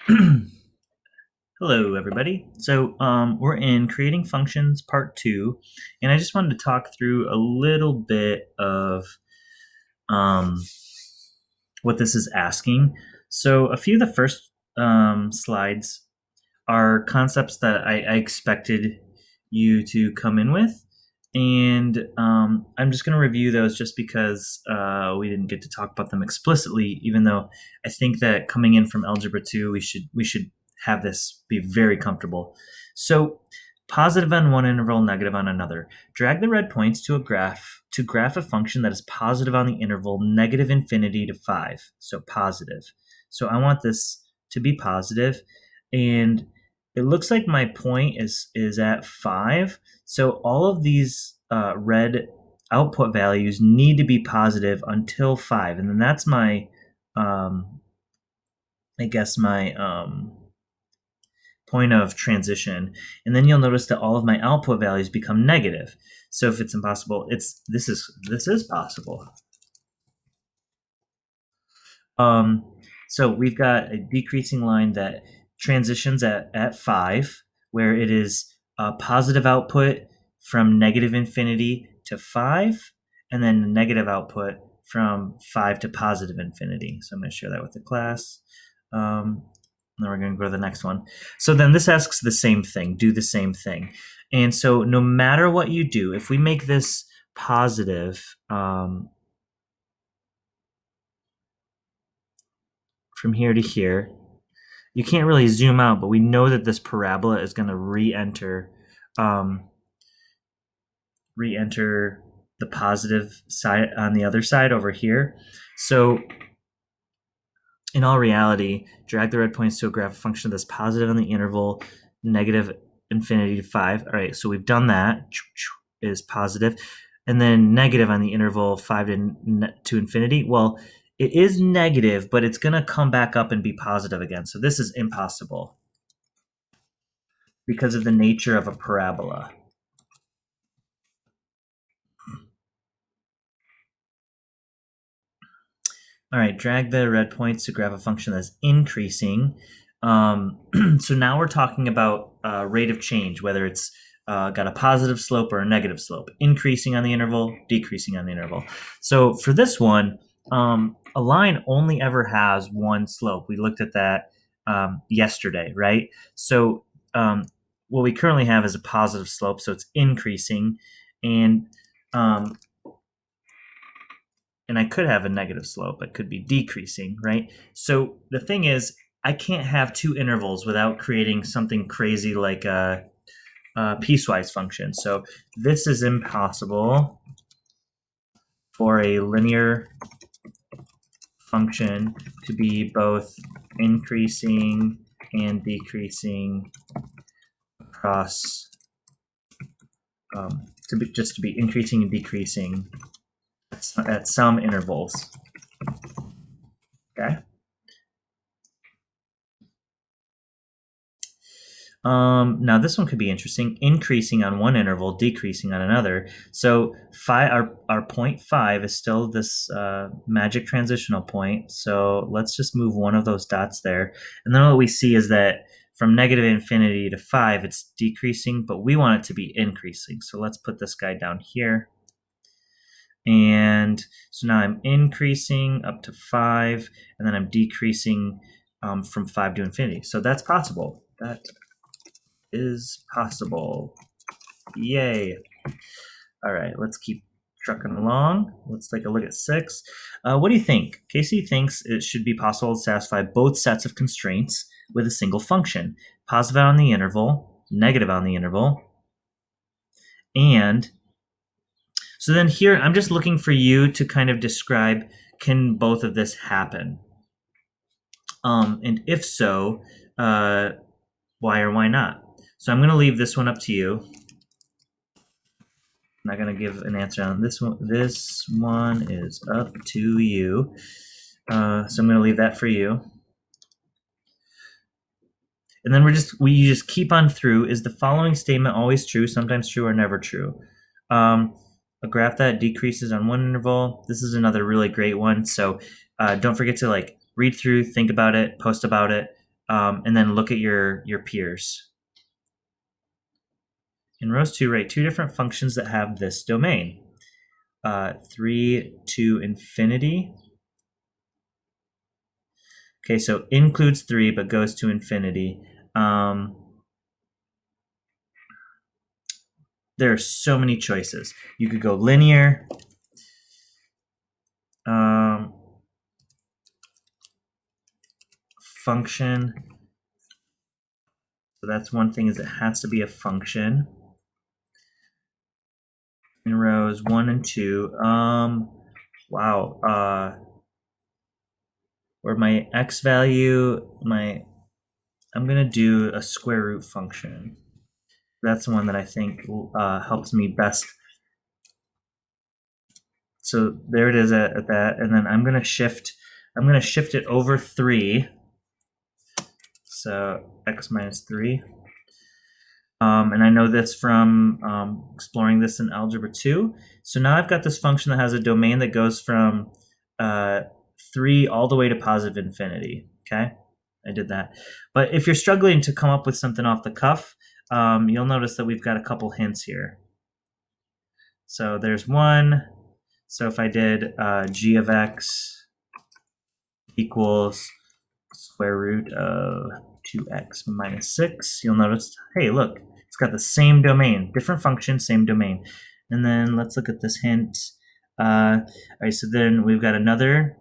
Hello, everybody. So we're in creating functions part 2, and I just wanted to talk through a little bit of um, what this is asking. So a few of the first slides are concepts that I expected you to come in with, and I'm just going to review those just because we didn't get to talk about them explicitly. Even though I think that coming in from Algebra 2, we should have this be very comfortable. So, positive on one interval, negative on another. Drag the red points to a graph to graph a function that is positive on the interval negative infinity to 5. So positive. So I want this to be positive, and it looks like my point is at 5. So all of these red output values need to be positive until 5, and then that's my I guess my point of transition. And then you'll notice that all of my output values become negative. So if it's impossible, this is possible. So we've got a decreasing line that transitions at 5, where it is a positive output from negative infinity to 5, and then the negative output from 5 to positive infinity. So I'm going to share that with the class. Then we're going to go to the next one. So then this asks the same thing, do the same thing. And so no matter what you do, if we make this positive, from here to here, you can't really zoom out, but we know that this parabola is going to re-enter the positive side on the other side over here. So in all reality, drag the red points to a graph function that's positive on the interval negative infinity to 5. All right, so we've done that. Is positive, and then negative on the interval 5 to infinity. Well, it is negative, but it's going to come back up and be positive again. So this is impossible because of the nature of a parabola. All right, drag the red points to graph a function that's increasing. So now we're talking about rate of change, whether it's got a positive slope or a negative slope, increasing on the interval, decreasing on the interval. So for this one, a line only ever has one slope. We looked at that yesterday, right? So what we currently have is a positive slope, so it's increasing, and I could have a negative slope. It could be decreasing, right? So the thing is, I can't have two intervals without creating something crazy like a piecewise function. So this is impossible for a linear function to be both increasing and decreasing across, to be increasing and decreasing at some intervals. Okay. Now this one could be interesting. Increasing on one interval, decreasing on another. So our point 5 is still this magic transitional point. So let's just move one of those dots there. And then what we see is that from negative infinity to 5, it's decreasing, but we want it to be increasing. So let's put this guy down here. And so now I'm increasing up to 5, and then I'm decreasing from 5 to infinity. So that's possible. That is possible. Yay. All right, let's keep trucking along. Let's take a look at 6. What do you think? Casey thinks it should be possible to satisfy both sets of constraints with a single function. Positive on the interval, negative on the interval. And so then here, I'm just looking for you to kind of describe, can both of this happen? And if so, why or why not? So I'm going to leave this one up to you. I'm not going to give an answer on this one. This one is up to you. So I'm going to leave that for you. And then we just keep on through. Is the following statement always true, sometimes true, or never true? A graph that decreases on one interval. This is another really great one. So don't forget to read through, think about it, post about it. and then look at your peers. In rows 2, write two different functions that have this domain. 3 to infinity. Okay, so includes 3 but goes to infinity. There are so many choices. You could go linear. Function. So that's one thing, is it has to be a function. In rows 1 and 2. Wow. Or my x value, I'm gonna do a square root function. That's the one that I think helps me best. So there it is at that, and then I'm gonna shift it over 3. So x minus 3. And I know this from exploring this in Algebra 2. So now I've got this function that has a domain that goes from 3 all the way to positive infinity. Okay, I did that. But if you're struggling to come up with something off the cuff, you'll notice that we've got a couple hints here. So there's one. So if I did g of x equals square root of 2x minus 6, you'll notice, hey, look, it's got the same domain, different function, same domain. And then let's look at this hint. All right, so then we've got another.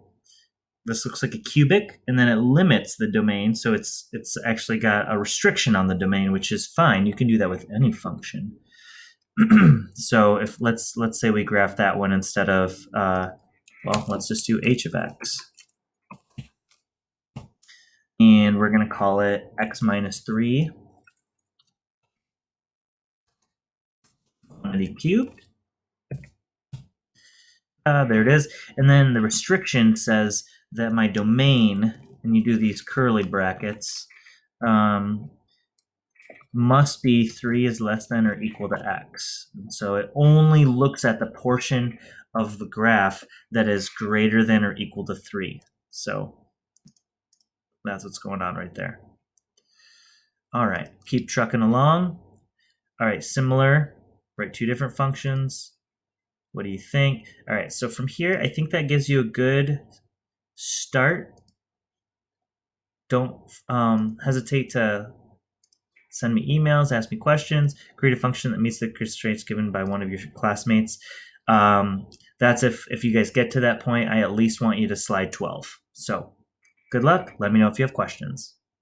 This looks like a cubic, and then it limits the domain, so it's actually got a restriction on the domain, which is fine. You can do that with any function. So if let's say we graph that one instead of well, let's just do h of x. And we're going to call it x minus 3 quantity cubed. There it is. And then the restriction says that my domain, and you do these curly brackets, must be 3 is less than or equal to x. And so it only looks at the portion of the graph that is greater than or equal to 3. So that's what's going on right there. All right, keep trucking along. All right, similar, write two different functions. What do you think? All right, so from here, I think that gives you a good start. Don't hesitate to send me emails, ask me questions, create a function that meets the constraints given by one of your classmates. That's if you guys get to that point, I at least want you to slide 12. So good luck. Let me know if you have questions.